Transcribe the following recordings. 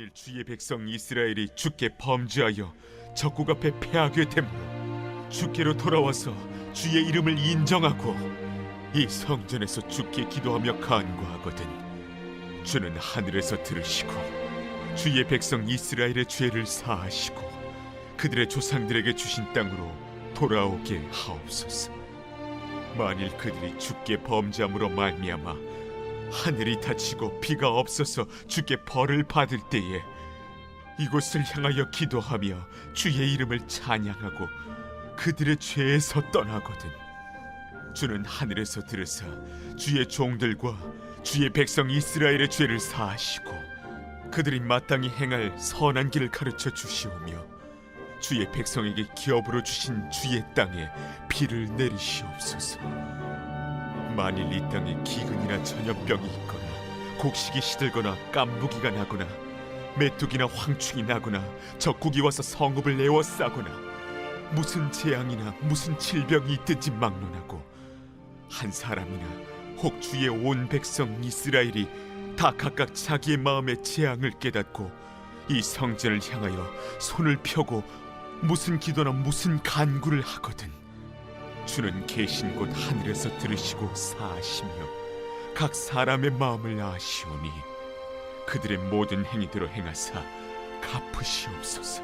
만일 주의 백성 이스라엘이 주께 범죄하여 적국 앞에 패하게 되므로 주께로 돌아와서 주의 이름을 인정하고 이 성전에서 주께 기도하며 간구하거든 주는 하늘에서 들으시고 주의 백성 이스라엘의 죄를 사하시고 그들의 조상들에게 주신 땅으로 돌아오게 하옵소서. 만일 그들이 주께 범죄함으로 말미암아 하늘이 닫히고 비가 없어서 주께 벌을 받을 때에 이곳을 향하여 기도하며 주의 이름을 찬양하고 그들의 죄에서 떠나거든 주는 하늘에서 들으사 주의 종들과 주의 백성 이스라엘의 죄를 사하시고 그들이 마땅히 행할 선한 길을 가르쳐 주시오며 주의 백성에게 기업으로 주신 주의 땅에 비를 내리시옵소서. 만일 이 땅에 기근이나 전염병이 있거나 곡식이 시들거나 깐부기가 나거나 메뚜기나 황충이 나거나 적국이 와서 성읍을 에워싸거나 무슨 재앙이나 무슨 질병이 있든지 막론하고 한 사람이나 혹 주의 온 백성 이스라엘이 다 각각 자기의 마음의 재앙을 깨닫고 이 성전을 향하여 손을 펴고 무슨 기도나 무슨 간구를 하거든 주는 계신 곳 하늘에서 들으시고 사하시며 각 사람의 마음을 아시오니 그들의 모든 행위대로 행하사 갚으시옵소서.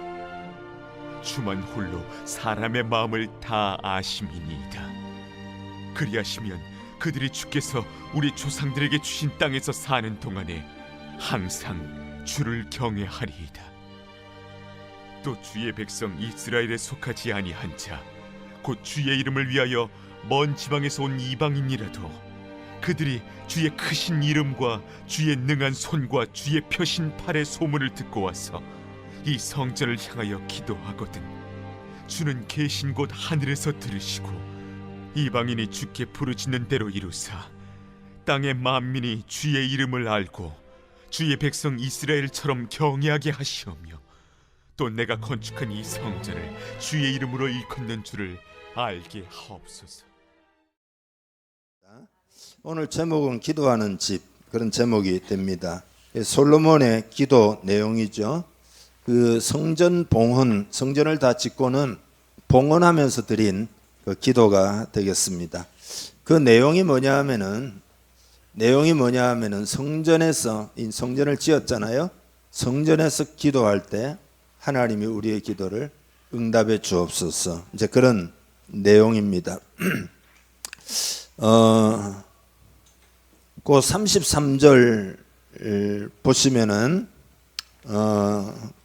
주만 홀로 사람의 마음을 다 아심이니이다. 그리하시면 그들이 주께서 우리 조상들에게 주신 땅에서 사는 동안에 항상 주를 경외하리이다. 또 주의 백성 이스라엘에 속하지 아니한 자 곧 주의 이름을 위하여 먼 지방에서 온 이방인이라도 그들이 주의 크신 이름과 주의 능한 손과 주의 펴신 팔의 소문을 듣고 와서 이 성전을 향하여 기도하거든 주는 계신 곳 하늘에서 들으시고 이방인이 주께 부르짖는 대로 이루사 땅의 만민이 주의 이름을 알고 주의 백성 이스라엘처럼 경외하게 하시오며 또 내가 건축한 이 성전을 주의 이름으로 일컫는 줄을 알게 하옵소서. 오늘 제목은 기도하는 집 그런 제목이 됩니다. 솔로몬의 기도 내용이죠. 그 성전 봉헌 성전을 다 짓고는 봉헌하면서 드린 그 기도가 되겠습니다. 그 내용이 뭐냐 하면은 성전에서 이 성전을 지었잖아요. 성전에서 기도할 때 하나님이 우리의 기도를 응답해 주옵소서. 이제 그런 내용입니다. 그 33절 보시면은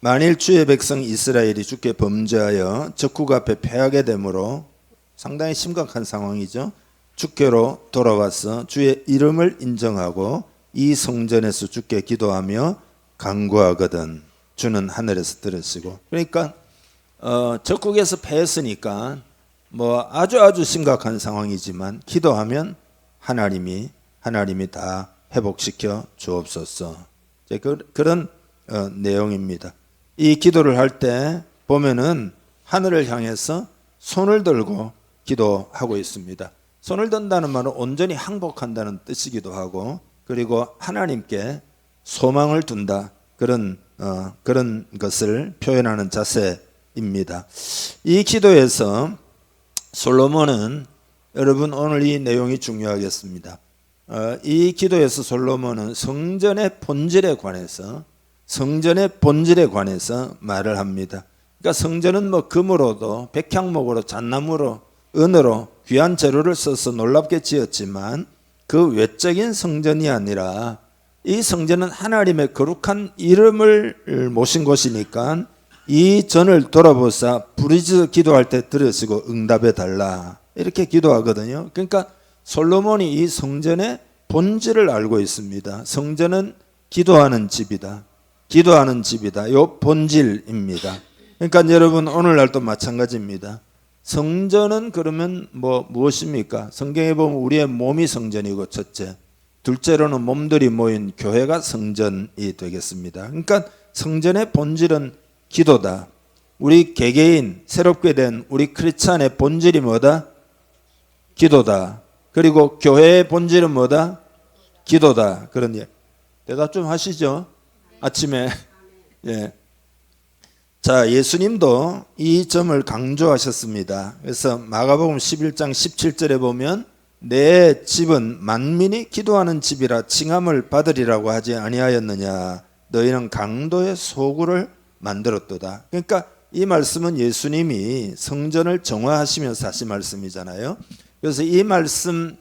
만일 주의 백성 이스라엘이 주께 범죄하여 적국 앞에 패하게 되므로 상당히 심각한 상황이죠. 주께로 돌아와서 주의 이름을 인정하고 이 성전에서 주께 기도하며 간구하거든 주는 하늘에서 들으시고 그러니까 적국에서 패했으니까 뭐 아주 심각한 상황이지만 기도하면 하나님이 다 회복시켜 주옵소서. 그런 내용입니다. 이 기도를 할 때 보면은 하늘을 향해서 손을 들고 기도하고 있습니다. 손을 든다는 말은 온전히 항복한다는 뜻이기도 하고 그리고 하나님께 소망을 둔다 그런 것을 표현하는 자세입니다. 이 기도에서 솔로몬은 여러분 오늘 이 내용이 중요하겠습니다. 이 기도에서 솔로몬은 성전의 본질에 관해서 말을 합니다. 그러니까 성전은 뭐 금으로도 백향목으로 잣나무로 은으로 귀한 재료를 써서 놀랍게 지었지만 그 외적인 성전이 아니라 이 성전은 하나님의 거룩한 이름을 모신 곳이니까 이 전을 돌아보사 부르짖어 기도할 때 들으시고 응답해 달라 이렇게 기도하거든요. 그러니까 솔로몬이 이 성전의 본질을 알고 있습니다. 성전은 기도하는 집이다. 요 본질입니다. 그러니까 여러분 오늘날도 마찬가지입니다. 성전은 그러면 무엇입니까? 성경에 보면 우리의 몸이 성전이고 첫째, 둘째로는 몸들이 모인 교회가 성전이 되겠습니다. 그러니까 성전의 본질은 기도다. 우리 개개인 새롭게 된 우리 크리스찬의 본질이 뭐다? 기도다. 그리고 교회의 본질은 뭐다? 기도다. 그런 예. 대답 좀 하시죠. 아침에 예. 자, 예수님도 이 점을 강조하셨습니다. 그래서 마가복음 11장 17절에 보면 내 집은 만민이 기도하는 집이라 칭함을 받으리라고 하지 아니하였느냐. 너희는 강도의 소굴을 만들었도다. 그러니까 이 말씀은 예수님이 성전을 정화하시면서 하신 말씀이잖아요. 그래서 이 말씀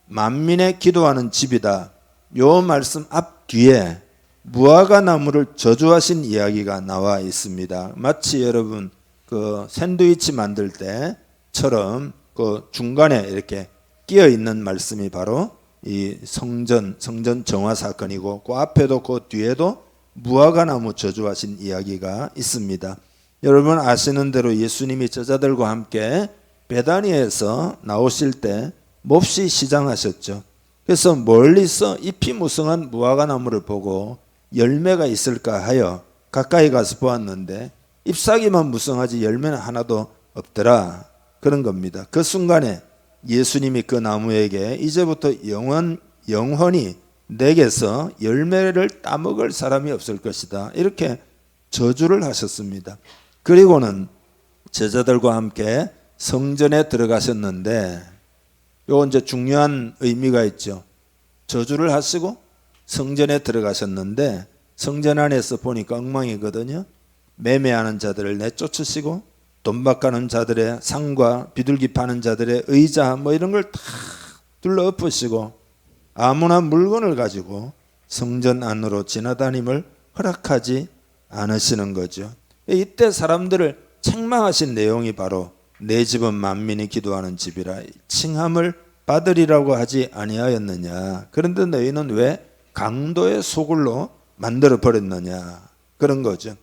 만민의 기도하는 집이다. 요 말씀 앞 뒤에 무화과 나무를 저주하신 이야기가 나와 있습니다. 마치 여러분 그 샌드위치 만들 때처럼 그 중간에 이렇게 끼어 있는 말씀이 바로 이 성전 정화 사건이고 그 앞에도 그 뒤에도 무화과 나무 저주하신 이야기가 있습니다. 여러분 아시는 대로 예수님이 제자들과 함께 베다니에서 나오실 때 몹시 시장하셨죠. 그래서 멀리서 잎이 무성한 무화과 나무를 보고 열매가 있을까 하여 가까이 가서 보았는데 잎사귀만 무성하지 열매는 하나도 없더라. 그런 겁니다. 그 순간에 예수님이 그 나무에게 이제부터 영원히 내게서 열매를 따먹을 사람이 없을 것이다. 이렇게 저주를 하셨습니다. 그리고는 제자들과 함께 성전에 들어가셨는데 요 이제 중요한 의미가 있죠. 저주를 하시고 성전에 들어가셨는데 성전 안에서 보니까 엉망이거든요. 매매하는 자들을 내쫓으시고 돈 바꾸는 자들의 상과 비둘기 파는 자들의 의자 뭐 이런 걸 다 둘러 엎으시고 아무나 물건을 가지고 성전 안으로 지나다님을 허락하지 않으시는 거죠. 이때 사람들을 책망하신 내용이 바로 내 집은 만민이 기도하는 집이라 칭함을 받으리라고 하지 아니하였느냐. 그런데 너희는 왜 강도의 소굴로 만들어 버렸느냐. 그런 거죠.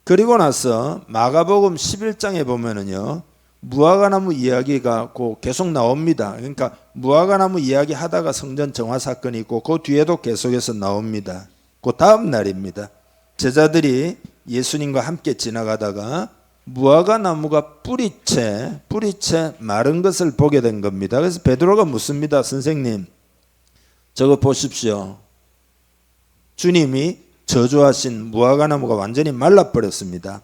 그리고 나서 마가복음 11장에 보면은요. 무화과나무 이야기가 계속 나옵니다. 그러니까 무화과나무 이야기 하다가 성전 정화 사건이 있고 그 뒤에도 계속해서 나옵니다. 그 다음 날입니다. 제자들이 예수님과 함께 지나가다가 무화과나무가 뿌리채 마른 것을 보게 된 겁니다. 그래서 베드로가 묻습니다. 선생님, 저거 보십시오. 주님이 저주하신 무화과나무가 완전히 말라버렸습니다.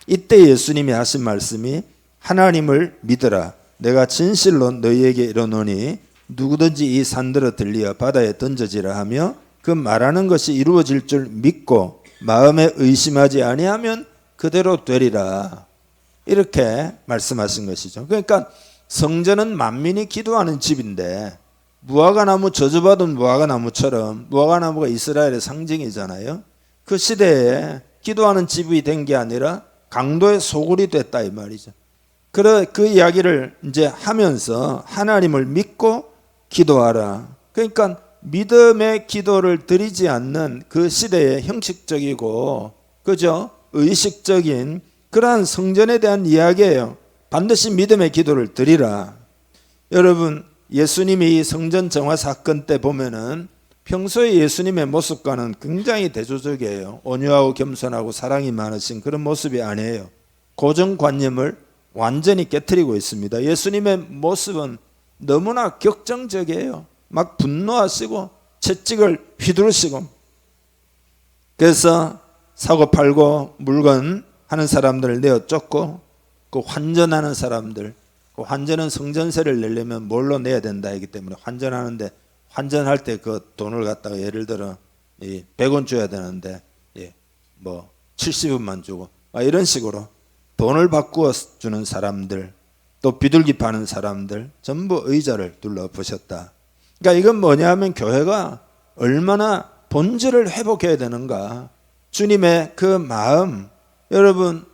이때 예수님이 하신 말씀이 하나님을 믿으라. 내가 진실로 너희에게 이르노니 누구든지 이 산들어 들리어 바다에 던져지라 하며 그 말하는 것이 이루어질 줄 믿고 마음에 의심하지 아니하면 그대로 되리라. 이렇게 말씀하신 것이죠. 그러니까 성전은 만민이 기도하는 집인데 무화과나무 저주받은 무화과나무처럼 무화과나무가 이스라엘의 상징이잖아요. 그 시대에 기도하는 집이 된 게 아니라 강도의 소굴이 됐다 이 말이죠. 그 이야기를 이제 하면서 하나님을 믿고 기도하라. 그러니까 믿음의 기도를 드리지 않는 그 시대의 형식적이고 그죠? 의식적인 그러한 성전에 대한 이야기예요. 반드시 믿음의 기도를 드리라. 여러분 예수님이 이 성전 정화 사건 때 보면은 평소에 예수님의 모습과는 굉장히 대조적이에요. 온유하고 겸손하고 사랑이 많으신 그런 모습이 아니에요. 고정관념을 완전히 깨트리고 있습니다. 예수님의 모습은 너무나 격정적이에요. 막 분노하시고 채찍을 휘두르시고 그래서 사고 팔고 물건 하는 사람들을 내어 쫓고 그 환전하는 사람들 그 환전은 성전세를 내려면 뭘로 내야 된다 하기 때문에 환전하는데 환전할 때 그 돈을 갖다가 예를 들어 100원 줘야 되는데 뭐 70원만 주고 이런 식으로 돈을 바꾸어 주는 사람들 또 비둘기 파는 사람들 전부 의자를 둘러 엎으셨다. 그러니까 이건 뭐냐 하면 교회가 얼마나 본질을 회복해야 되는가. 주님의 그 마음 여러분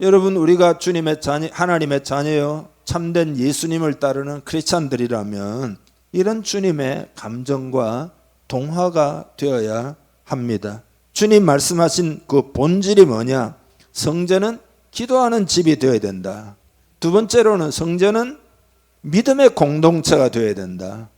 우리가 주님의 자녀 하나님의 자녀요 참된 예수님을 따르는 크리스찬들이라면 이런 주님의 감정과 동화가 되어야 합니다. 주님 말씀하신 그 본질이 뭐냐? 성전은 기도하는 집이 되어야 된다. 두 번째로는 성전은 믿음의 공동체가 되어야 된다.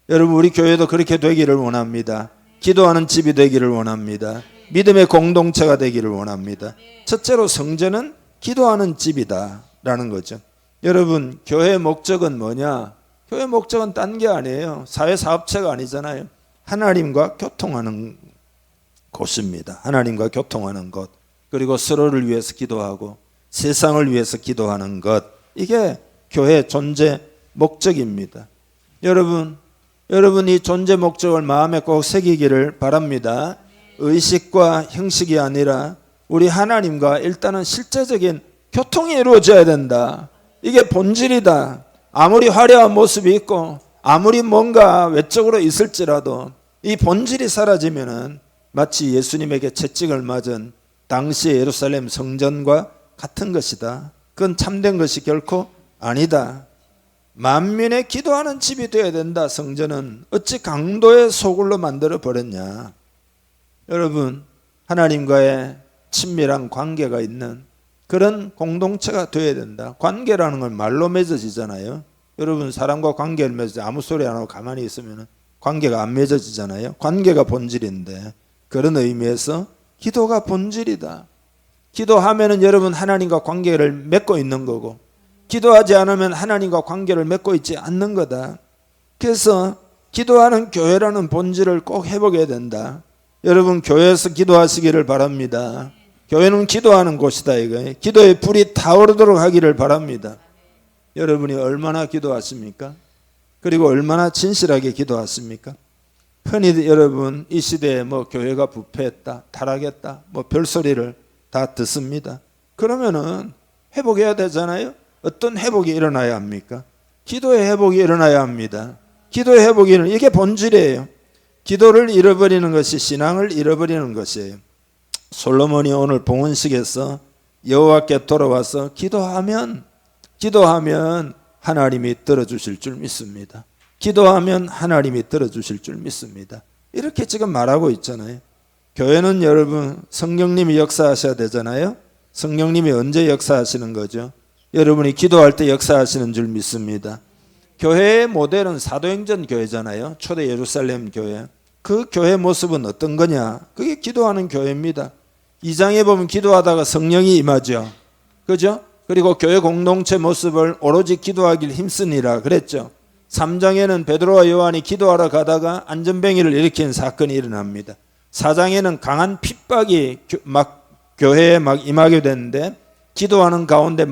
여러분 우리 교회도 그렇게 되기를 원합니다. 기도하는 집이 되기를 원합니다. 믿음의 공동체가 되기를 원합니다. 첫째로 성전은 기도하는 집이다 라는 거죠. 여러분 교회의 목적은 뭐냐? 교회 목적은 딴 게 아니에요. 사회사업체가 아니잖아요. 하나님과 교통하는 곳입니다. 하나님과 교통하는 곳. 그리고 서로를 위해서 기도하고 세상을 위해서 기도하는 것, 이게 교회의 존재 목적입니다. 여러분 이 존재 목적을 마음에 꼭 새기기를 바랍니다. 의식과 형식이 아니라 우리 하나님과 일단은 실제적인 교통이 이루어져야 된다. 이게 본질이다. 아무리 화려한 모습이 있고 아무리 뭔가 외적으로 있을지라도 이 본질이 사라지면은 마치 예수님에게 채찍을 맞은 당시 예루살렘 성전과 같은 것이다. 그건 참된 것이 결코 아니다. 만민의 기도하는 집이 되어야 된다. 성전은 어찌 강도의 소굴로 만들어 버렸냐. 여러분, 하나님과의 친밀한 관계가 있는 그런 공동체가 되어야 된다. 관계라는 건 말로 맺어지잖아요. 여러분, 사람과 관계를 맺어서 아무 소리 안 하고 가만히 있으면 관계가 안 맺어지잖아요. 관계가 본질인데, 그런 의미에서 기도가 본질이다. 기도하면은 여러분 하나님과 관계를 맺고 있는 거고, 기도하지 않으면 하나님과 관계를 맺고 있지 않는 거다. 그래서 기도하는 교회라는 본질을 꼭 회복해야 된다. 여러분, 교회에서 기도하시기를 바랍니다. 교회는 기도하는 곳이다. 이거 기도의 불이 타오르도록 하기를 바랍니다. 여러분이 얼마나 기도하십니까? 그리고 얼마나 진실하게 기도하십니까? 흔히 여러분 이 시대에 뭐 교회가 부패했다, 타락했다, 뭐 별소리를 다 듣습니다. 그러면은 회복해야 되잖아요. 어떤 회복이 일어나야 합니까? 기도의 회복이 일어나야 합니다. 기도의 회복이 이게 본질이에요. 기도를 잃어버리는 것이 신앙을 잃어버리는 것이에요. 솔로몬이 오늘 봉헌식에서 여호와께 돌아와서 기도하면 하나님이 들어주실 줄 믿습니다. 기도하면 하나님이 들어주실 줄 믿습니다. 이렇게 지금 말하고 있잖아요. 교회는 여러분 성령님이 역사하셔야 되잖아요. 성령님이 언제 역사하시는 거죠? 여러분이 기도할 때 역사하시는 줄 믿습니다. 교회의 모델은 사도행전 교회잖아요. 초대 예루살렘 교회. 그 교회 모습은 어떤 거냐? 그게 기도하는 교회입니다. 2장에 보면 기도하다가 성령이 임하죠. 그죠? 그리고 교회 공동체 모습을 오로지 기도하길 힘쓰니라 그랬죠. 3장에는 베드로와 요한이 기도하러 가다가 안전뱅이를 일으킨 사건이 일어납니다. 4장에는 강한 핍박이 교회에 임하게 되는데 기도하는 가운데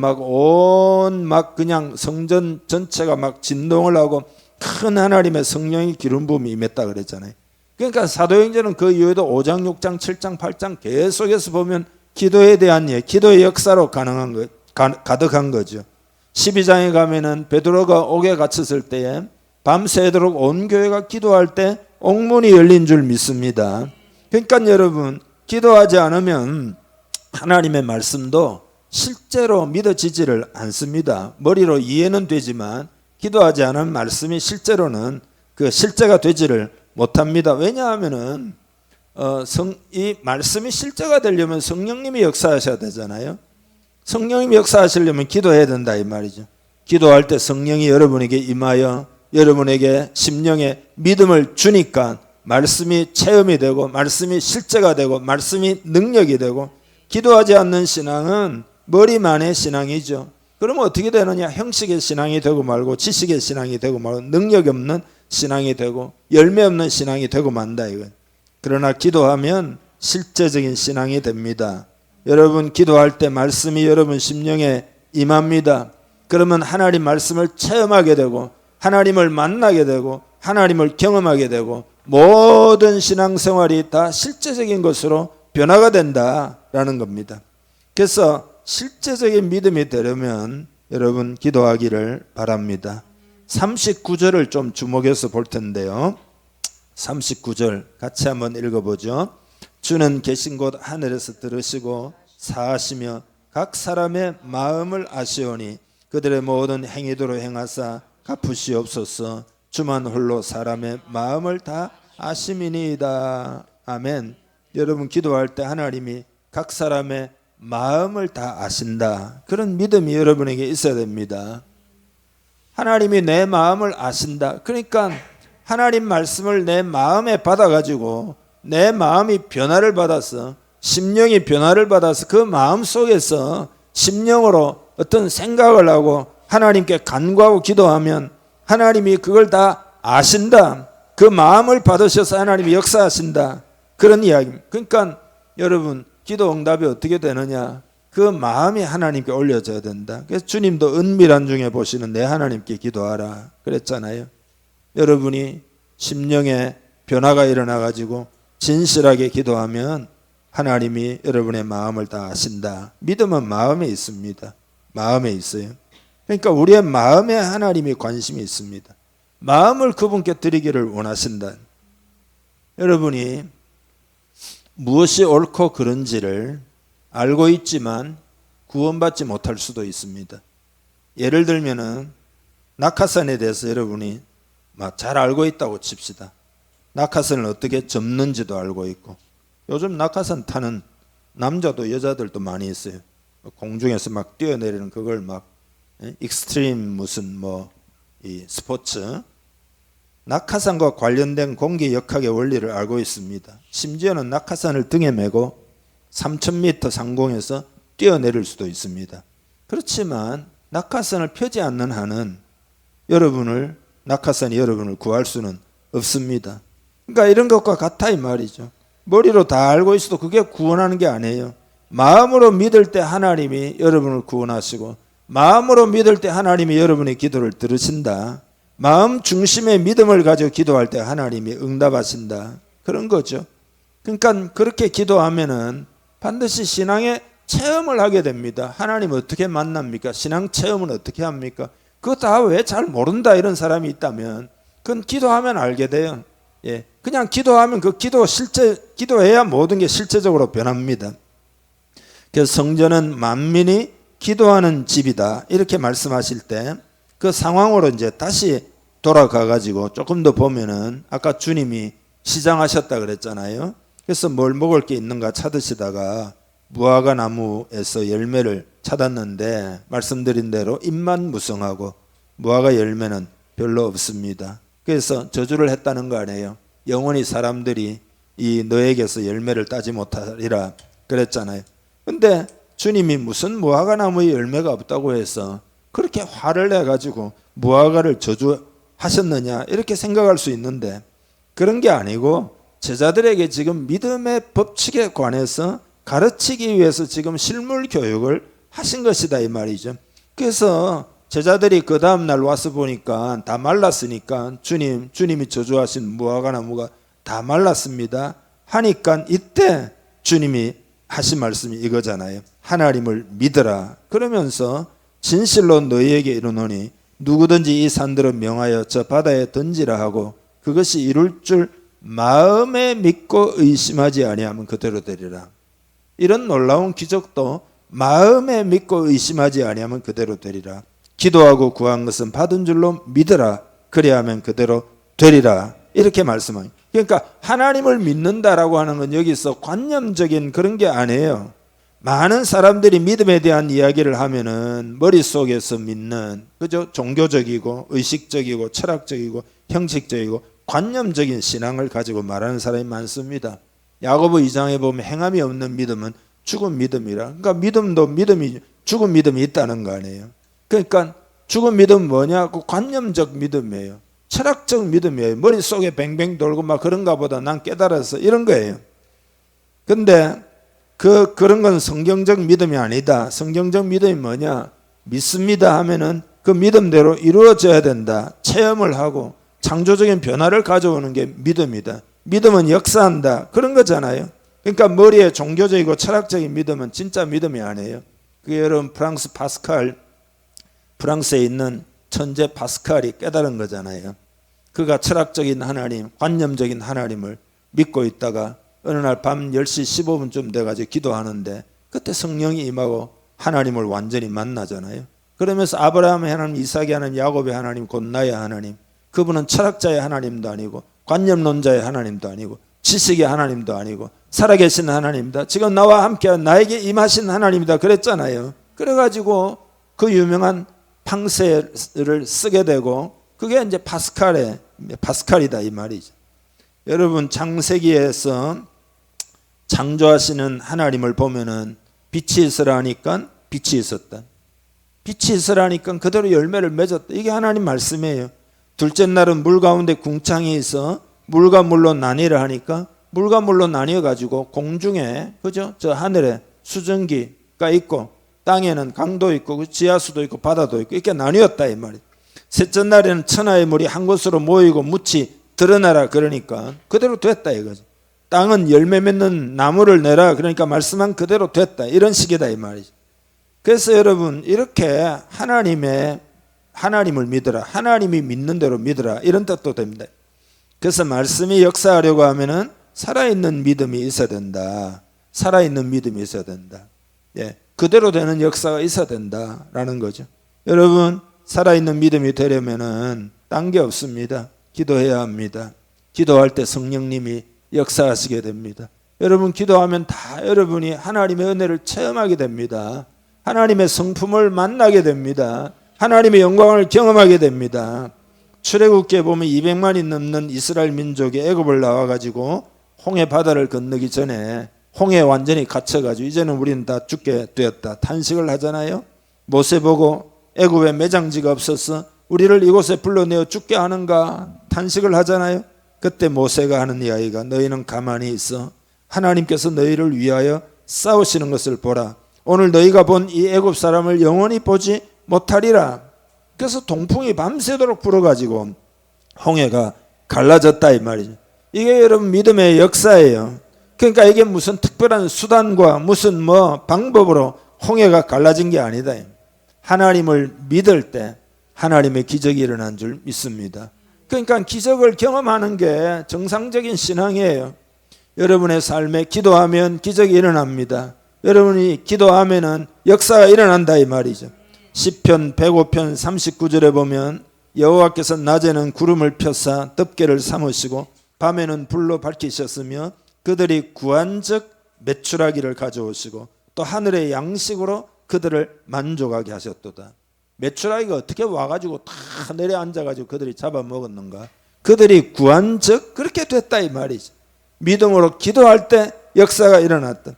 그냥 성전 전체가 진동을 하고 큰 하나님의 성령의 기름 부음이 임했다 그랬잖아요. 그러니까 사도행전은 그 이후에도 5장, 6장, 7장, 8장 계속해서 보면 기도에 대한 기도의 역사로 가득한 거죠. 12장에 가면은 베드로가 옥에 갇혔을 때에 밤새도록 온 교회가 기도할 때 옥문이 열린 줄 믿습니다. 그러니까 여러분, 기도하지 않으면 하나님의 말씀도 실제로 믿어지지를 않습니다. 머리로 이해는 되지만 기도하지 않은 말씀이 실제로는 그 실제가 되지를 못합니다. 왜냐하면은 이 말씀이 실제가 되려면 성령님이 역사하셔야 되잖아요. 성령님이 역사하시려면 기도해야 된다 이 말이죠. 기도할 때 성령이 여러분에게 임하여 여러분에게 심령에 믿음을 주니까 말씀이 체험이 되고 말씀이 실제가 되고 말씀이 능력이 되고, 기도하지 않는 신앙은 머리만의 신앙이죠. 그러면 어떻게 되느냐? 형식의 신앙이 되고 말고 지식의 신앙이 되고 말고 능력이 없는 신앙이 되고 열매 없는 신앙이 되고 만다 이건. 그러나 기도하면 실제적인 신앙이 됩니다. 여러분 기도할 때 말씀이 여러분 심령에 임합니다. 그러면 하나님 말씀을 체험하게 되고 하나님을 만나게 되고 하나님을 경험하게 되고 모든 신앙생활이 다 실제적인 것으로 변화가 된다라는 겁니다. 그래서 실제적인 믿음이 되려면 여러분 기도하기를 바랍니다. 39절을 좀 주목해서 볼 텐데요. 39절 같이 한번 읽어보죠. 주는 계신 곳 하늘에서 들으시고 사하시며 각 사람의 마음을 아시오니 그들의 모든 행위대로 행하사 갚으시옵소서. 주만 홀로 사람의 마음을 다 아심이니이다. 아멘. 여러분 기도할 때 하나님이 각 사람의 마음을 다 아신다. 그런 믿음이 여러분에게 있어야 됩니다. 하나님이 내 마음을 아신다. 그러니까 하나님 말씀을 내 마음에 받아가지고 내 마음이 변화를 받아서 심령이 변화를 받아서 그 마음 속에서 심령으로 어떤 생각을 하고 하나님께 간구하고 기도하면 하나님이 그걸 다 아신다. 그 마음을 받으셔서 하나님이 역사하신다. 그런 이야기입니다. 그러니까 여러분 기도 응답이 어떻게 되느냐? 그 마음이 하나님께 올려져야 된다. 그래서 주님도 은밀한 중에 보시는 내 하나님께 기도하라 그랬잖아요. 여러분이 심령에 변화가 일어나 가지고 진실하게 기도하면 하나님이 여러분의 마음을 다 아신다. 믿음은 마음에 있습니다. 마음에 있어요. 그러니까 우리의 마음에 하나님이 관심이 있습니다. 마음을 그분께 드리기를 원하신다. 여러분이 무엇이 옳고 그른지를 알고 있지만 구원받지 못할 수도 있습니다. 예를 들면은 낙하산에 대해서 여러분이 막 잘 알고 있다고 칩시다. 낙하산을 어떻게 접는지도 알고 있고, 요즘 낙하산 타는 남자도 여자들도 많이 있어요. 공중에서 막 뛰어내리는 그걸 막 익스트림 무슨 이 스포츠, 낙하산과 관련된 공기 역학의 원리를 알고 있습니다. 심지어는 낙하산을 등에 메고 3000m 상공에서 뛰어내릴 수도 있습니다. 그렇지만 낙하산을 펴지 않는 한은 낙하산이 여러분을 구할 수는 없습니다. 그러니까 이런 것과 같아 이 말이죠. 머리로 다 알고 있어도 그게 구원하는 게 아니에요. 마음으로 믿을 때 하나님이 여러분을 구원하시고, 마음으로 믿을 때 하나님이 여러분의 기도를 들으신다. 마음 중심의 믿음을 가지고 기도할 때 하나님이 응답하신다. 그런 거죠. 그러니까 그렇게 기도하면은 반드시 신앙의 체험을 하게 됩니다. 하나님 어떻게 만납니까? 신앙 체험은 어떻게 합니까? 그거 다 왜 잘 모른다 이런 사람이 있다면 그건 기도하면 알게 돼요. 예, 그냥 기도하면 그 기도해야 모든 게 실제적으로 변합니다. 그래서 성전은 만민이 기도하는 집이다 이렇게 말씀하실 때 그 상황으로 이제 다시 돌아가 가지고 조금 더 보면은 아까 주님이 시장하셨다 그랬잖아요. 그래서 뭘 먹을 게 있는가 찾으시다가 무화과 나무에서 열매를 찾았는데 말씀드린 대로 잎만 무성하고 무화과 열매는 별로 없습니다. 그래서 저주를 했다는 거 아니에요. 영원히 사람들이 이 너에게서 열매를 따지 못하리라 그랬잖아요. 근데 주님이 무슨 무화과 나무에 열매가 없다고 해서 그렇게 화를 내가지고 무화과를 저주하셨느냐 이렇게 생각할 수 있는데 그런 게 아니고 제자들에게 지금 믿음의 법칙에 관해서 가르치기 위해서 지금 실물 교육을 하신 것이다 이 말이죠. 그래서 제자들이 그 다음날 와서 보니까 다 말랐으니까 주님이 저주하신 무화과 나무가 다 말랐습니다 하니까 이때 주님이 하신 말씀이 이거잖아요. 하나님을 믿어라. 그러면서 진실로 너희에게 이르노니 누구든지 이 산들을 명하여 저 바다에 던지라 하고 그것이 이룰 줄 마음에 믿고 의심하지 아니하면 그대로 되리라. 이런 놀라운 기적도 마음에 믿고 의심하지 아니하면 그대로 되리라. 기도하고 구한 것은 받은 줄로 믿으라. 그래야 하면 그대로 되리라. 이렇게 말씀합니다. 그러니까 하나님을 믿는다라고 하는 건 여기서 관념적인 그런 게 아니에요. 많은 사람들이 믿음에 대한 이야기를 하면은 머릿속에서 믿는 그죠? 종교적이고 의식적이고 철학적이고 형식적이고 관념적인 신앙을 가지고 말하는 사람이 많습니다. 야고보 2장에 보면 행함이 없는 믿음은 죽은 믿음이라. 그러니까 믿음도 죽은 믿음이 있다는 거 아니에요. 그러니까 죽은 믿음은 뭐냐? 그 관념적 믿음이에요. 철학적 믿음이에요. 머릿속에 뱅뱅 돌고 막 그런가 보다 난 깨달아서 이런 거예요. 근데 그런 건 성경적 믿음이 아니다. 성경적 믿음이 뭐냐? 믿습니다 하면은 그 믿음대로 이루어져야 된다. 체험을 하고 창조적인 변화를 가져오는 게 믿음이다. 믿음은 역사한다. 그런 거잖아요. 그러니까 머리에 종교적이고 철학적인 믿음은 진짜 믿음이 아니에요. 그게 여러분 프랑스에 있는 천재 파스칼이 깨달은 거잖아요. 그가 철학적인 하나님, 관념적인 하나님을 믿고 있다가 어느 날 밤 10시 15분쯤 돼가지고 기도하는데 그때 성령이 임하고 하나님을 완전히 만나잖아요. 그러면서 아브라함의 하나님, 이삭의 하나님, 야곱의 하나님, 곧 나의 하나님, 그분은 철학자의 하나님도 아니고 관념론자의 하나님도 아니고 지식의 하나님도 아니고 살아계신 하나님이다. 지금 나와 함께 나에게 임하신 하나님이다 그랬잖아요. 그래가지고 그 유명한 팡세를 쓰게 되고 그게 이제 파스칼이다 이 말이죠. 여러분 창세기에서 창조하시는 하나님을 보면은 빛이 있으라니까 빛이 있었다. 빛이 있으라니까 그대로 열매를 맺었다. 이게 하나님 말씀이에요. 둘째 날은 물 가운데 궁창이 있어 물과 물로 나뉘라 하니까 물과 물로 나뉘어 가지고 공중에 그죠? 저 하늘에 수증기가 있고 땅에는 강도 있고 지하수도 있고 바다도 있고 이렇게 나뉘었다 이 말이에요. 셋째 날에는 천하의 물이 한 곳으로 모이고 묻이 드러나라 그러니까 그대로 됐다 이거죠. 땅은 열매 맺는 나무를 내라 그러니까 말씀한 그대로 됐다 이런 식이다 이 말이죠. 그래서 여러분 이렇게 하나님을 믿으라, 하나님이 믿는 대로 믿으라 이런 뜻도 됩니다. 그래서 말씀이 역사하려고 하면은 살아있는 믿음이 있어야 된다. 살아있는 믿음이 있어야 된다. 예, 그대로 되는 역사가 있어야 된다라는 거죠. 여러분 살아있는 믿음이 되려면은 딴 게 없습니다. 기도해야 합니다. 기도할 때 성령님이 역사하시게 됩니다. 여러분 기도하면 다 여러분이 하나님의 은혜를 체험하게 됩니다. 하나님의 성품을 만나게 됩니다. 하나님의 영광을 경험하게 됩니다. 출애굽기에 보면 200만이 넘는 이스라엘 민족이 애굽을 나와가지고 홍해 바다를 건너기 전에 홍해에 완전히 갇혀가지고 이제는 우리는 다 죽게 되었다 탄식을 하잖아요. 모세 보고 애굽에 매장지가 없어서 우리를 이곳에 불러내어 죽게 하는가 탄식을 하잖아요. 그때 모세가 하는 이야기가 너희는 가만히 있어 하나님께서 너희를 위하여 싸우시는 것을 보라. 오늘 너희가 본 이 애굽 사람을 영원히 보지 못하리라. 그래서 동풍이 밤새도록 불어가지고 홍해가 갈라졌다 이 말이죠. 이게 여러분 믿음의 역사예요. 그러니까 이게 무슨 특별한 수단과 무슨 방법으로 홍해가 갈라진 게 아니다. 하나님을 믿을 때 하나님의 기적이 일어난 줄 믿습니다. 그러니까 기적을 경험하는 게 정상적인 신앙이에요. 여러분의 삶에 기도하면 기적이 일어납니다. 여러분이 기도하면은 역사가 일어난다 이 말이죠. 시편 105편 39절에 보면 여호와께서 낮에는 구름을 펴사 덮개를 삼으시고 밤에는 불로 밝히셨으며 그들이 구한즉 메추라기를 가져오시고 또 하늘의 양식으로 그들을 만족하게 하셨도다. 메추라기가 어떻게 와가지고 다 내려앉아가지고 그들이 잡아먹었는가. 그들이 구한즉 그렇게 됐다 이 말이죠. 믿음으로 기도할 때 역사가 일어났다.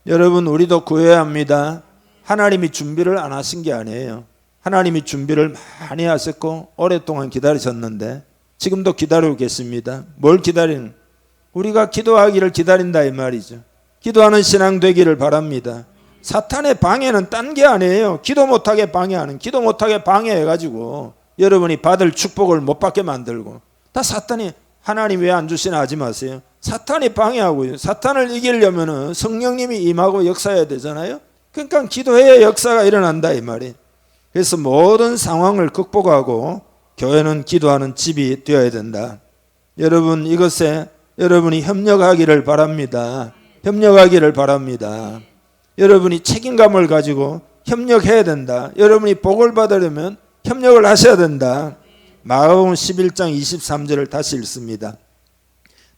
여러분 우리도 구해야 합니다. 하나님이 준비를 안 하신 게 아니에요. 하나님이 준비를 많이 하셨고 오랫동안 기다리셨는데 지금도 기다리고 계십니다. 뭘 기다리는? 우리가 기도하기를 기다린다 이 말이죠. 기도하는 신앙 되기를 바랍니다. 사탄의 방해는 딴 게 아니에요. 기도 못하게 방해하는, 기도 못하게 방해해가지고 여러분이 받을 축복을 못 받게 만들고 다 사탄이 하나님 왜 안 주시나 하지 마세요. 사탄이 방해하고요. 사탄을 이기려면 성령님이 임하고 역사해야 되잖아요. 그러니까 기도해야 역사가 일어난다 이 말이에요. 그래서 모든 상황을 극복하고 교회는 기도하는 집이 되어야 된다. 여러분 이것에 여러분이 협력하기를 바랍니다. 협력하기를 바랍니다. 여러분이 책임감을 가지고 협력해야 된다. 여러분이 복을 받으려면 협력을 하셔야 된다. 마가복음 11장 23절을 다시 읽습니다.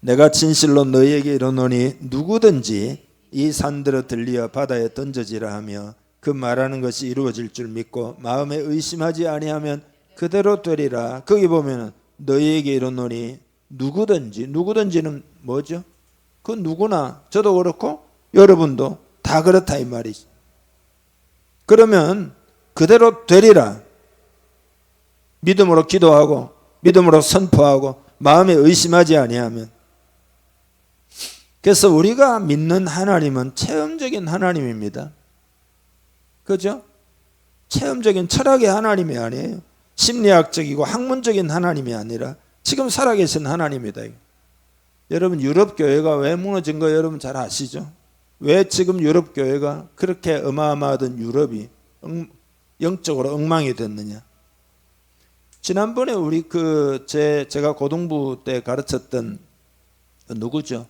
내가 진실로 너희에게 이르노니 누구든지 이 산들어 들리어 바다에 던져지라 하며 그 말하는 것이 이루어질 줄 믿고 마음에 의심하지 아니하면 그대로 되리라. 거기 보면 너희에게 이르노니 누구든지는 뭐죠? 그 누구나 저도 그렇고 여러분도 다 그렇다 이 말이지. 그러면 그대로 되리라. 믿음으로 기도하고 믿음으로 선포하고 마음에 의심하지 아니하면. 그래서 우리가 믿는 하나님은 체험적인 하나님입니다. 그죠? 체험적인 철학의 하나님이 아니에요. 심리학적이고 학문적인 하나님이 아니라 지금 살아계신 하나님이다. 여러분 유럽 교회가 왜 무너진 거 여러분 잘 아시죠? 왜 지금 유럽 교회가 그렇게 어마어마하던 유럽이 영적으로 엉망이 됐느냐? 지난번에 우리 제가 고등부 때 가르쳤던 누구죠?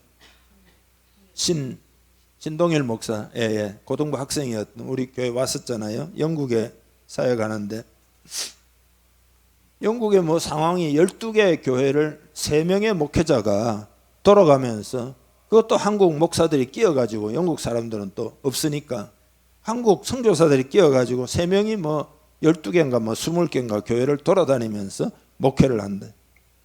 신동일 목사, 고등부 학생이었던 우리 교회 왔었잖아요. 영국에 사역하는데 영국의 상황이 12개 교회를 3명의 목회자가 돌아가면서 그것도 한국 목사들이 끼어가지고 영국 사람들은 또 없으니까 한국 선교사들이 끼어가지고 3명이 12개인가 20개인가 교회를 돌아다니면서 목회를 한다.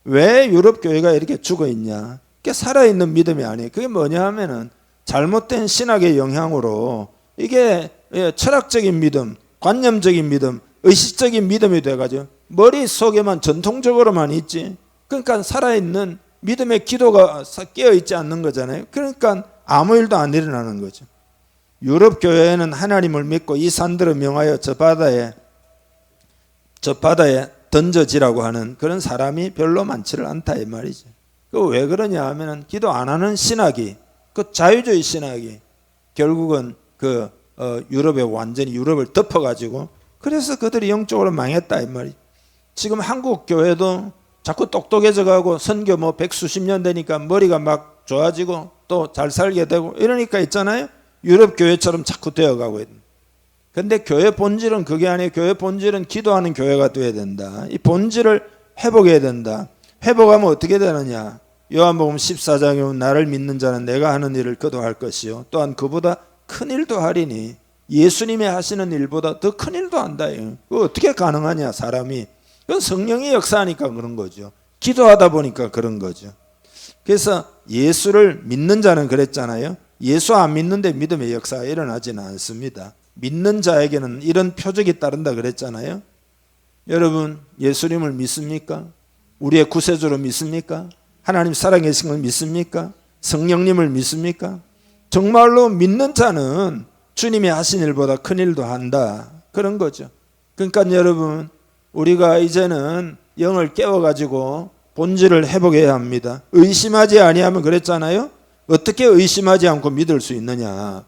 왜 유럽 교회가 이렇게 죽어있냐? 그게 살아있는 믿음이 아니에요. 그게 뭐냐 하면은 잘못된 신학의 영향으로 이게 철학적인 믿음, 관념적인 믿음, 의식적인 믿음이 돼가지고 머릿속에만 전통적으로만 있지. 그러니까 살아있는 믿음의 기도가 깨어 있지 않는 거잖아요. 그러니까 아무 일도 안 일어나는 거죠. 유럽 교회는 하나님을 믿고 이 산들을 명하여 저 바다에 던져지라고 하는 그런 사람이 별로 많지를 않다 이 말이죠. 그 왜 그러냐 하면은 기도 안 하는 신학이, 그 자유주의 신학이 결국은 유럽에 완전히 유럽을 덮어가지고, 그래서 그들이 영적으로 망했다 이 말이. 지금 한국 교회도 자꾸 똑똑해져 가고 선교 뭐 백수십 년 되니까 머리가 막 좋아지고 또 잘 살게 되고 이러니까 있잖아요. 유럽 교회처럼 자꾸 되어가고 있는. 근데 교회 본질은 그게 아니에요. 교회 본질은 기도하는 교회가 되어야 된다. 이 본질을 회복해야 된다. 회복하면 어떻게 되느냐? 요한복음 14장에 보면 나를 믿는 자는 내가 하는 일을 그도 할 것이요 또한 그보다 큰 일도 하리니, 예수님이 하시는 일보다 더 큰 일도 한다. 그거 어떻게 가능하냐 사람이. 그건 성령이 역사하니까 그런 거죠. 기도하다 보니까 그런 거죠. 그래서 예수를 믿는 자는 그랬잖아요. 예수 안 믿는데 믿음의 역사가 일어나지는 않습니다. 믿는 자에게는 이런 표적이 따른다 그랬잖아요. 여러분 예수님을 믿습니까? 우리의 구세주로 믿습니까? 하나님 살아계신 걸 믿습니까? 성령님을 믿습니까? 정말로 믿는 자는 주님이 하신 일보다 큰 일도 한다. 그런 거죠. 그러니까 여러분 우리가 이제는 영을 깨워가지고 본질을 회복해야 합니다. 의심하지 아니하면 그랬잖아요. 어떻게 의심하지 않고 믿을 수 있느냐.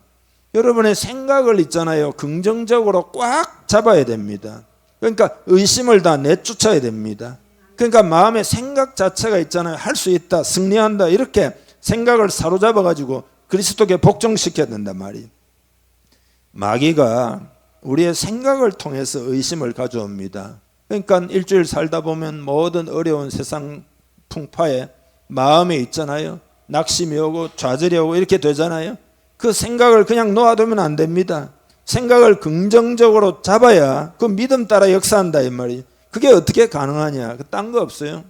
여러분의 생각을 있잖아요. 긍정적으로 꽉 잡아야 됩니다. 그러니까 의심을 다 내쫓아야 됩니다. 그러니까 마음의 생각 자체가 있잖아요. 할 수 있다, 승리한다, 이렇게 생각을 사로잡아 가지고 그리스도께 복종시켜야 된단 말이에요. 마귀가 우리의 생각을 통해서 의심을 가져옵니다. 그러니까 일주일 살다 보면 모든 어려운 세상 풍파에 마음에 있잖아요. 낙심이 오고 좌절이 오고 이렇게 되잖아요. 그 생각을 그냥 놓아두면 안 됩니다. 생각을 긍정적으로 잡아야 그 믿음 따라 역사한다 이 말이에요. 그게 어떻게 가능하냐? 딴 거 없어요.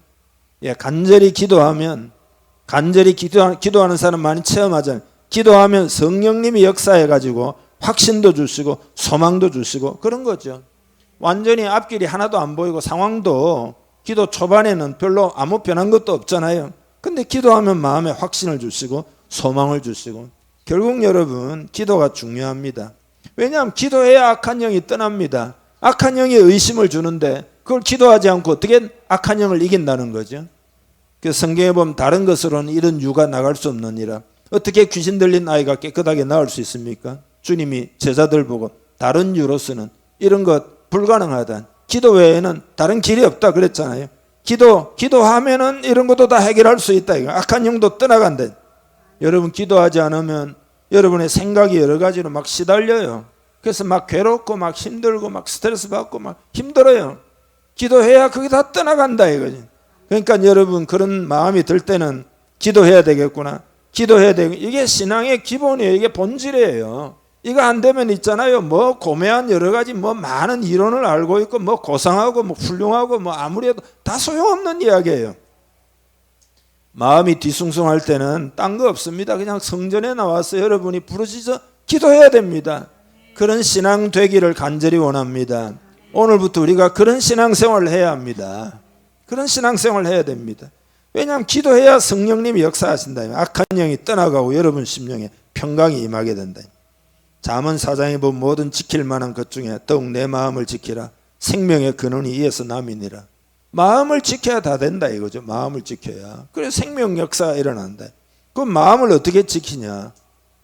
예, 간절히 기도하면, 간절히 기도하는 사람 많이 체험하잖아요. 기도하면 성령님이 역사해가지고 확신도 주시고 소망도 주시고 그런 거죠. 완전히 앞길이 하나도 안 보이고 상황도 기도 초반에는 별로 아무 변한 것도 없잖아요. 근데 기도하면 마음에 확신을 주시고 소망을 주시고. 결국 여러분 기도가 중요합니다. 왜냐하면 기도해야 악한 영이 떠납니다. 악한 영이 의심을 주는데 그걸 기도하지 않고 어떻게 악한 영을 이긴다는 거죠. 그래서 성경에 보면 다른 것으로는 이런 유가 나갈 수 없느니라. 어떻게 귀신 들린 아이가 깨끗하게 나을 수 있습니까? 주님이 제자들 보고 다른 유로서는 이런 것 불가능하다. 기도 외에는 다른 길이 없다 그랬잖아요. 기도하면은 이런 것도 다 해결할 수 있다. 이거 악한 영도 떠나간다. 여러분 기도하지 않으면 여러분의 생각이 여러 가지로 막 시달려요. 그래서 막 괴롭고 막 힘들고 막 스트레스 받고 막 힘들어요. 기도해야 그게 다 떠나간다 이거지. 그러니까 여러분 그런 마음이 들 때는 기도해야 되겠구나. 기도해야 되고 이게 신앙의 기본이에요. 이게 본질이에요. 이거 안 되면 있잖아요. 뭐 고매한 여러 가지 뭐 많은 이론을 알고 있고 뭐 고상하고 뭐 훌륭하고 뭐 아무리 해도 다 소용없는 이야기예요. 마음이 뒤숭숭할 때는 딴 거 없습니다. 그냥 성전에 나와서 여러분이 부르짖어 기도해야 됩니다. 그런 신앙 되기를 간절히 원합니다. 오늘부터 우리가 그런 신앙생활을 해야 합니다. 그런 신앙생활을 해야 됩니다. 왜냐하면 기도해야 성령님이 역사하신다. 악한 영이 떠나가고 여러분 심령에 평강이 임하게 된다. 잠언 4장에 보면 모든 지킬 만한 것 중에 더욱 내 마음을 지키라. 생명의 근원이 이에서 남이니라. 마음을 지켜야 다 된다 이거죠. 마음을 지켜야. 그래서 생명 역사가 일어난다. 그 마음을 어떻게 지키냐.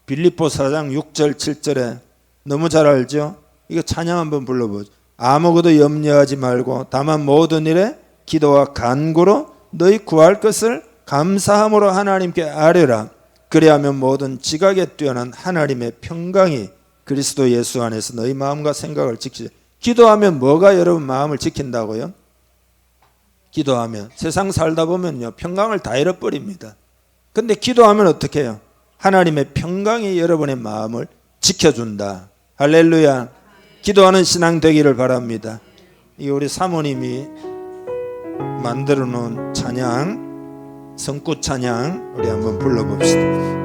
빌립보 4장 6절 7절에 너무 잘 알죠. 이거 찬양 한번 불러보죠. 아무것도 염려하지 말고 다만 모든 일에 기도와 간구로 너희 구할 것을 감사함으로 하나님께 아뢰라. 그리하면 모든 지각에 뛰어난 하나님의 평강이 그리스도 예수 안에서 너희 마음과 생각을 지키지. 기도하면 뭐가 여러분 마음을 지킨다고요? 기도하면 세상 살다 보면요 평강을 다 잃어버립니다. 근데 기도하면 어떻게 해요? 하나님의 평강이 여러분의 마음을 지켜준다. 할렐루야. 기도하는 신앙 되기를 바랍니다. 이 우리 사모님이 만들어 놓은 찬양, 성구 찬양 우리 한번 불러봅시다.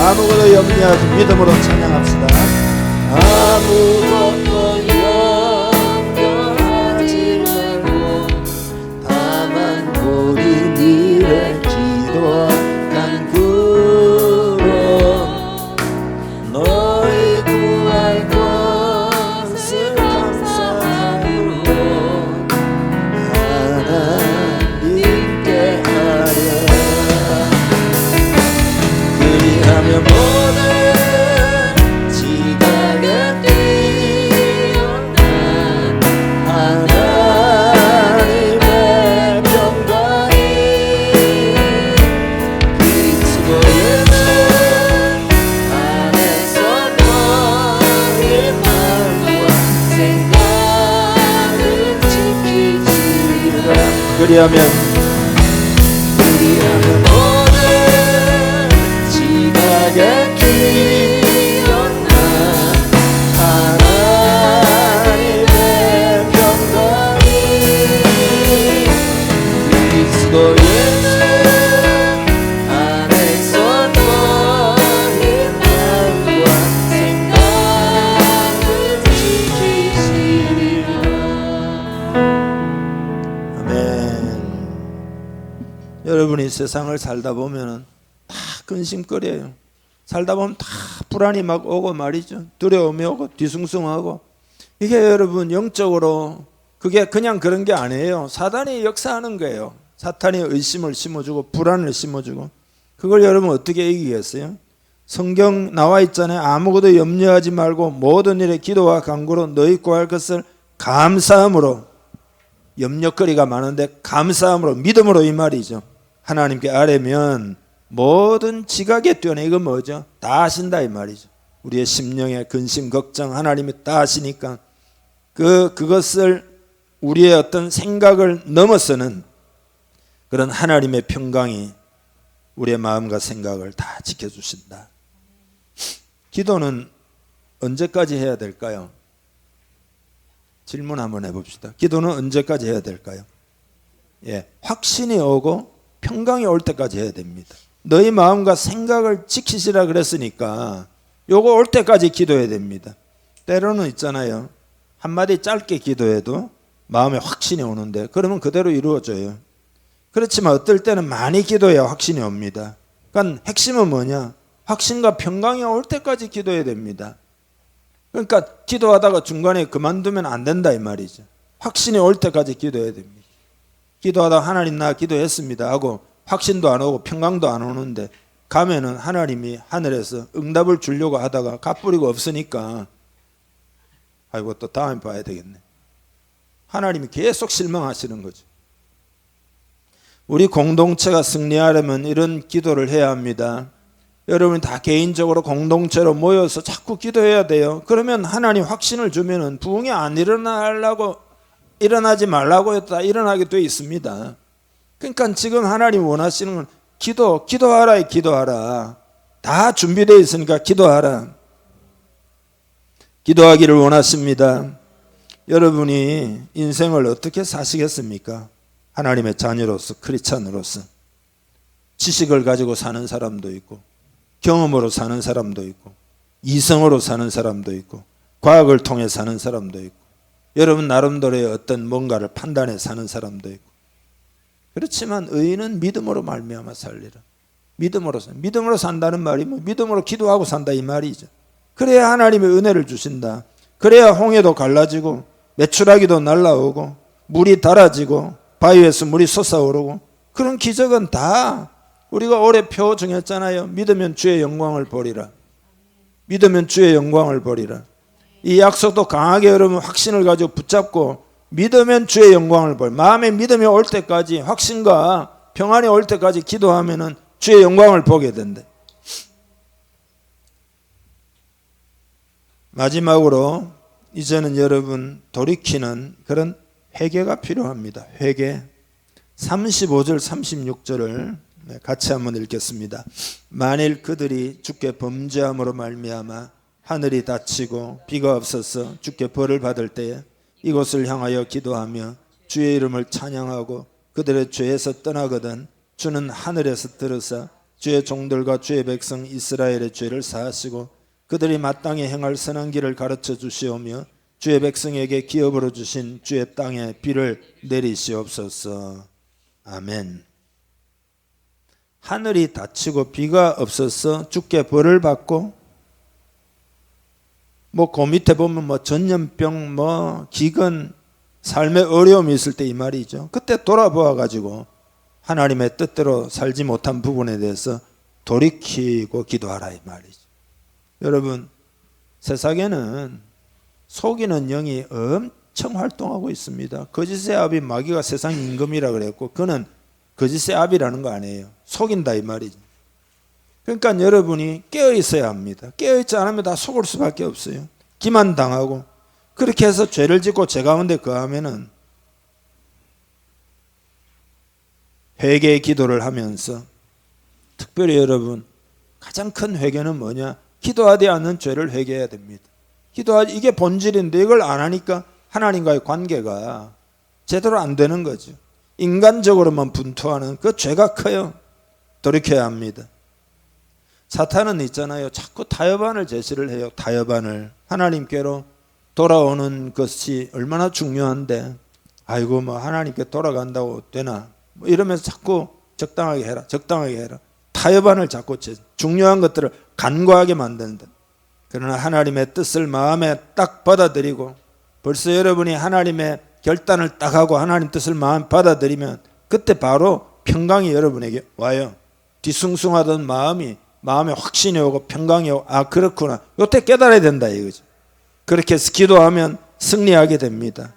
아무것도 염려하지 믿음으로 찬양합시다. 아무것도 염려하지 말고 다만 우리 미래 기도와 간구로 너희 구할 것을 감사함으로 하나님께 하려. 그리하면 모든 지각에 뛰어난 하나님의 평강이 그리스도의 안에서 너희 마음과 생각을 지키시라. 그리하면 모든 지각에 뛰어난 하나님의 평강이 그리스도의 안에서 너희 마음과 생각을 지키시리라. 아멘. 여러분이 세상을 살다 보면은 다 근심거려요. 살다 보면 다 불안이 막 오고 말이죠. 두려움이 오고 뒤숭숭하고. 이게 여러분 영적으로 그게 그냥 그런 게 아니에요. 사단이 역사하는 거예요. 사탄이 의심을 심어주고 불안을 심어주고. 그걸 여러분 어떻게 이기겠어요? 성경 나와 있잖아요. 아무것도 염려하지 말고 모든 일에 기도와 간구로 너희 구할 것을 감사함으로. 염려거리가 많은데 감사함으로 믿음으로 이 말이죠. 하나님께 아뢰면 모든 지각에 뛰어난 이건 뭐죠? 다 아신다 이 말이죠. 우리의 심령의 근심 걱정 하나님이 다 아시니까 그것을 우리의 어떤 생각을 넘어서는 그런 하나님의 평강이 우리의 마음과 생각을 다 지켜주신다. 기도는 언제까지 해야 될까요? 질문 한번 해봅시다. 기도는 언제까지 해야 될까요? 확신이 오고 평강이 올 때까지 해야 됩니다. 너희 마음과 생각을 지키시라 그랬으니까 요거 올 때까지 기도해야 됩니다. 때로는 있잖아요. 한마디 짧게 기도해도 마음에 확신이 오는데 그러면 그대로 이루어져요. 그렇지만 어떨 때는 많이 기도해야 확신이 옵니다. 그러니까 핵심은 뭐냐? 확신과 평강이 올 때까지 기도해야 됩니다. 그러니까 기도하다가 중간에 그만두면 안 된다 이 말이죠. 확신이 올 때까지 기도해야 됩니다. 기도하다가 하나님 나 기도했습니다 하고 확신도 안 오고 평강도 안 오는데 가면은 하나님이 하늘에서 응답을 주려고 하다가 갚부리고 없으니까 아이고 또 다음에 봐야 되겠네. 하나님이 계속 실망하시는 거죠. 우리 공동체가 승리하려면 이런 기도를 해야 합니다. 여러분이 다 개인적으로 공동체로 모여서 자꾸 기도해야 돼요. 그러면 하나님 확신을 주면은 부흥이 안 일어나지 말라고 했다 일어나게 돼 있습니다. 그러니까 지금 하나님 원하시는 건 기도하라. 다 준비되어 있으니까 기도하라. 기도하기를 원하십니다. 여러분이 인생을 어떻게 사시겠습니까? 하나님의 자녀로서 크리스찬으로서 지식을 가지고 사는 사람도 있고 경험으로 사는 사람도 있고 이성으로 사는 사람도 있고 과학을 통해 사는 사람도 있고 여러분 나름대로의 어떤 뭔가를 판단해 사는 사람도 있고 그렇지만 의인은 믿음으로 말미암아 살리라. 믿음으로 산다는 말이 뭐 믿음으로 기도하고 산다 이 말이죠. 그래야 하나님의 은혜를 주신다. 그래야 홍해도 갈라지고 메추라기도 날라오고 물이 달아지고 바위에서 물이 솟아오르고 그런 기적은 다 우리가 올해 표 정했잖아요. 믿으면 주의 영광을 보리라. 믿으면 주의 영광을 보리라. 이 약속도 강하게 여러분 확신을 가지고 붙잡고 믿으면 주의 영광을 보리라. 마음에 믿음이 올 때까지 확신과 평안이 올 때까지 기도하면은 주의 영광을 보게 된대. 마지막으로 이제는 여러분 돌이키는 그런 회개가 필요합니다. 회개. 35절 36절을 같이 한번 읽겠습니다. 만일 그들이 주께 범죄함으로 말미암아 하늘이 닫히고 비가 없어서 주께 벌을 받을 때에 이곳을 향하여 기도하며 주의 이름을 찬양하고 그들의 죄에서 떠나거든 주는 하늘에서 들으사 주의 종들과 주의 백성 이스라엘의 죄를 사하시고 그들이 마땅히 행할 선한 길을 가르쳐 주시오며 주의 백성에게 기업으로 주신 주의 땅에 비를 내리시옵소서. 아멘. 하늘이 닫히고 비가 없어서 주께 벌을 받고 그 밑에 보면 전염병 기근 삶의 어려움이 있을 때 이 말이죠. 그때 돌아보아 가지고 하나님의 뜻대로 살지 못한 부분에 대해서 돌이키고 기도하라 이 말이죠. 여러분, 세상에는 속이는 영이 엄청 활동하고 있습니다. 거짓의 아비 마귀가 세상 임금이라 그랬고 그는 거짓의 아비라는 거 아니에요. 속인다 이 말이죠. 그러니까 여러분이 깨어 있어야 합니다. 깨어 있지 않으면 다 속을 수밖에 없어요. 기만당하고 그렇게 해서 죄를 짓고 죄 가운데 거하면은 회개의 기도를 하면서 특별히 여러분 가장 큰 회개는 뭐냐? 기도하지 않는 죄를 회개해야 됩니다. 이게 본질인데 이걸 안 하니까 하나님과의 관계가 제대로 안 되는 거죠. 인간적으로만 분투하는 그 죄가 커요. 돌이켜야 합니다. 사탄은 있잖아요. 자꾸 타협안을 제시를 해요. 타협안을. 하나님께로 돌아오는 것이 얼마나 중요한데 아이고 하나님께 돌아간다고 되나 이러면서 자꾸 적당하게 해라 타협안을 자꾸 중요한 것들을 간과하게 만든다. 그러나 하나님의 뜻을 마음에 딱 받아들이고 벌써 여러분이 하나님의 결단을 딱 하고 하나님 뜻을 마음에 받아들이면 그때 바로 평강이 여러분에게 와요. 뒤숭숭하던 마음에 확신이 오고 평강이 오고 그렇구나. 요때 깨달아야 된다 이거죠. 그렇게 해서 기도하면 승리하게 됩니다.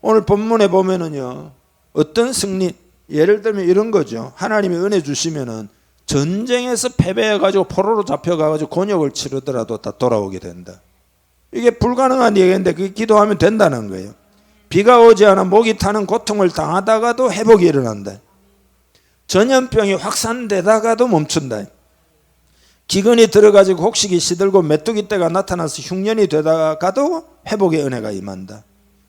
오늘 본문에 보면은요 어떤 승리, 예를 들면 이런 거죠. 하나님이 은혜 주시면은 전쟁에서 패배해가지고 포로로 잡혀가가지고 곤욕을 치르더라도 다 돌아오게 된다. 이게 불가능한 얘기인데 그게 기도하면 된다는 거예요. 비가 오지 않아 목이 타는 고통을 당하다가도 회복이 일어난다. 전염병이 확산되다가도 멈춘다. 기근이 들어가지고 곡식이 시들고 메뚜기 떼가 나타나서 흉년이 되다가도 회복의 은혜가 임한다.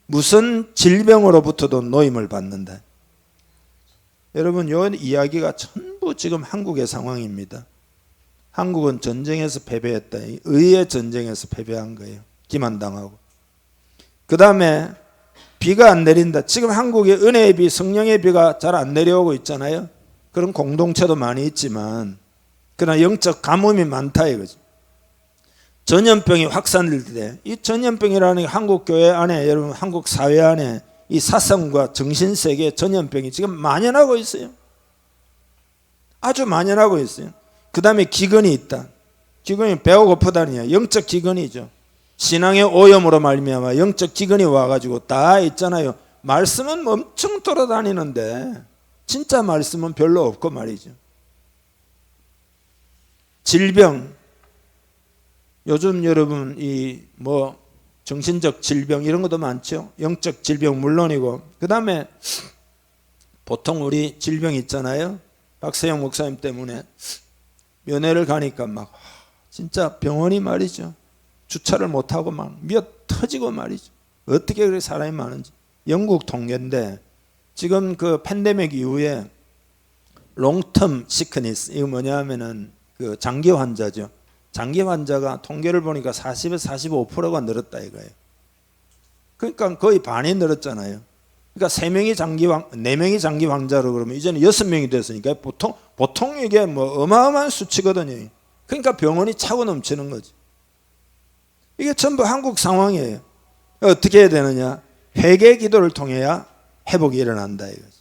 무슨 질병으로부터도 노임을 받는다. 여러분 이 이야기가 전부 지금 한국의 상황입니다. 한국은 전쟁에서 패배했다. 의의 전쟁에서 패배한 거예요. 기만당하고. 그 다음에 비가 안 내린다. 지금 한국에 은혜의 비, 성령의 비가 잘 안 내려오고 있잖아요. 그런 공동체도 많이 있지만 그러나 영적 가뭄이 많다 이거죠. 전염병이 확산될 때 이 전염병이라는 게 한국 교회 안에 여러분 한국 사회 안에 이 사상과 정신세계의 전염병이 지금 만연하고 있어요. 아주 만연하고 있어요. 그 다음에 기근이 있다. 기근이 배가 고프다니요. 영적 기근이죠. 신앙의 오염으로 말미암아 영적 기근이 와가지고 다 있잖아요. 말씀은 엄청 돌아다니는데 진짜 말씀은 별로 없고 말이죠. 질병, 요즘 여러분 정신적 질병 이런 것도 많죠. 영적 질병 물론이고 그 다음에 보통 우리 질병 있잖아요. 박세영 목사님 때문에 면회를 가니까 진짜 병원이 말이죠. 주차를 못하고 미어 터지고 말이죠. 어떻게 그렇게 사람이 많은지. 영국 통계인데 지금 그 팬데믹 이후에 롱텀 시크니스 이거 뭐냐 하면은 그 장기 환자죠. 장기 환자가 통계를 보니까 40에서 45%가 늘었다 이거예요. 그러니까 거의 반이 늘었잖아요. 그러니까 4명이 장기 환자로 그러면 이제는 6명이 됐으니까 보통 이게 어마어마한 수치거든요. 그러니까 병원이 차고 넘치는 거지. 이게 전부 한국 상황이에요. 어떻게 해야 되느냐? 회개 기도를 통해야 회복이 일어난다 이거지.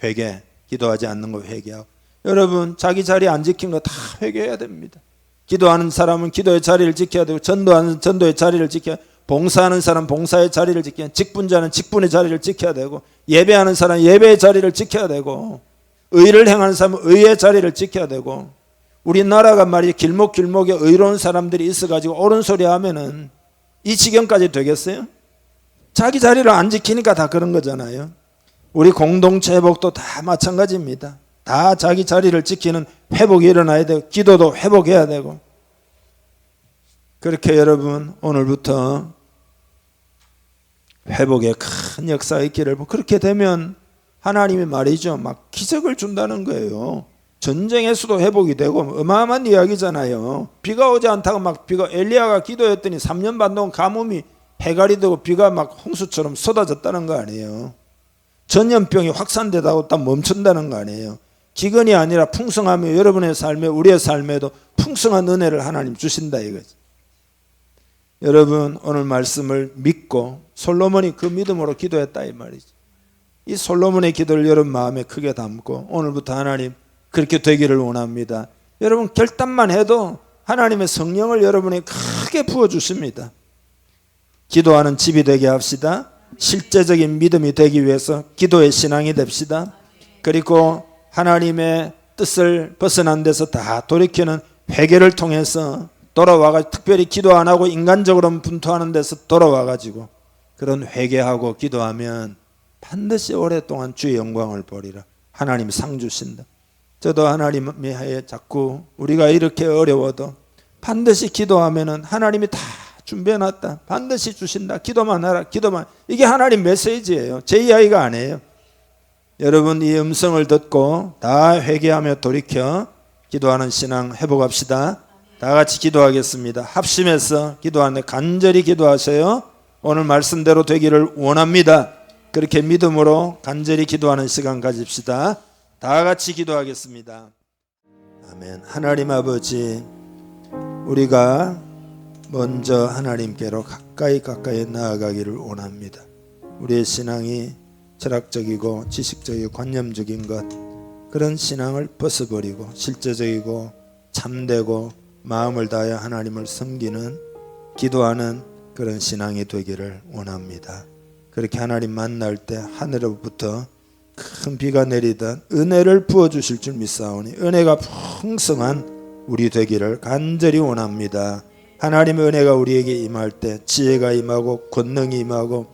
회개, 기도하지 않는 거 회개하고. 여러분 자기 자리 안 지킨 거 다 회개해야 됩니다. 기도하는 사람은 기도의 자리를 지켜야 되고 전도하는 전도의 자리를 지켜야 되고 봉사하는 사람 봉사의 자리를 지켜야 되고 직분자는 직분의 자리를 지켜야 되고 예배하는 사람 예배의 자리를 지켜야 되고 의를 행하는 사람은 의의 자리를 지켜야 되고 우리나라가 말이죠. 길목길목에 의로운 사람들이 있어가지고 옳은 소리 하면은 이 지경까지 되겠어요? 자기 자리를 안 지키니까 다 그런 거잖아요. 우리 공동체 회복도 다 마찬가지입니다. 다 자기 자리를 지키는 회복이 일어나야 되고 기도도 회복해야 되고 그렇게 여러분 오늘부터 회복의 큰 역사가 있기를 그렇게 되면 하나님이 말이죠. 기적을 준다는 거예요. 전쟁에서도 회복이 되고 어마어마한 이야기잖아요. 비가 오지 않다가 막 비가 엘리야가 기도했더니 3년 반 동안 가뭄이 해갈이 되고 비가 막 홍수처럼 쏟아졌다는 거 아니에요. 전염병이 확산되다고 딱 멈춘다는 거 아니에요. 기근이 아니라 풍성하며 여러분의 삶에 우리의 삶에도 풍성한 은혜를 하나님 주신다 이거지. 여러분 오늘 말씀을 믿고 솔로몬이 그 믿음으로 기도했다 이 말이죠. 이 솔로몬의 기도를 여러분 마음에 크게 담고 오늘부터 하나님 그렇게 되기를 원합니다. 여러분 결단만 해도 하나님의 성령을 여러분이 크게 부어주십니다. 기도하는 집이 되게 합시다. 실제적인 믿음이 되기 위해서 기도의 신앙이 됩시다. 그리고 하나님의 뜻을 벗어난 데서 다 돌이키는 회개를 통해서 돌아와가지고 특별히 기도 안 하고 인간적으로 분투하는 데서 돌아와가지고 그런 회개하고 기도하면 반드시 오랫동안 주의 영광을 보리라. 하나님 상 주신다. 저도 하나님이 하에 자꾸 우리가 이렇게 어려워도 반드시 기도하면은 하나님이 다 준비해놨다. 반드시 주신다. 기도만 하라. 기도만. 이게 하나님 메시지예요. 제 이야기가 아니에요. 여러분 이 음성을 듣고 다 회개하며 돌이켜 기도하는 신앙 회복합시다. 다 같이 기도하겠습니다. 합심해서 기도하는데 간절히 기도하세요. 오늘 말씀대로 되기를 원합니다. 그렇게 믿음으로 간절히 기도하는 시간 가집시다. 다 같이 기도하겠습니다. 아멘. 하나님 아버지, 우리가 먼저 하나님께로 가까이 나아가기를 원합니다. 우리의 신앙이 철학적이고 지식적이고 관념적인 것, 그런 신앙을 벗어버리고 실제적이고 참되고 마음을 다하여 하나님을 섬기는 기도하는 그런 신앙이 되기를 원합니다. 그렇게 하나님 만날 때 하늘로부터 큰 비가 내리던 은혜를 부어주실 줄 믿사오니 은혜가 풍성한 우리 되기를 간절히 원합니다. 하나님의 은혜가 우리에게 임할 때 지혜가 임하고 권능이 임하고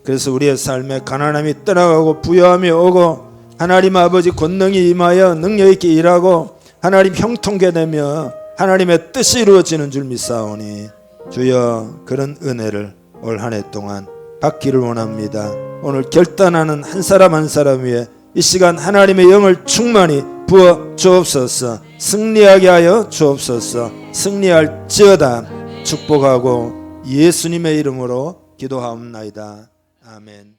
그래서 우리의 삶에 가난함이 떠나가고 부여함이 오고 하나님 아버지 권능이 임하여 능력 있게 일하고 하나님 형통케 되며 하나님의 뜻이 이루어지는 줄 믿사오니 주여 그런 은혜를 올 한 해 동안 받기를 원합니다. 오늘 결단하는 한 사람 한 사람 위에 이 시간 하나님의 영을 충만히 부어 주옵소서. 승리하게 하여 주옵소서. 승리할지어다. 축복하고 예수님의 이름으로 기도하옵나이다. 아멘.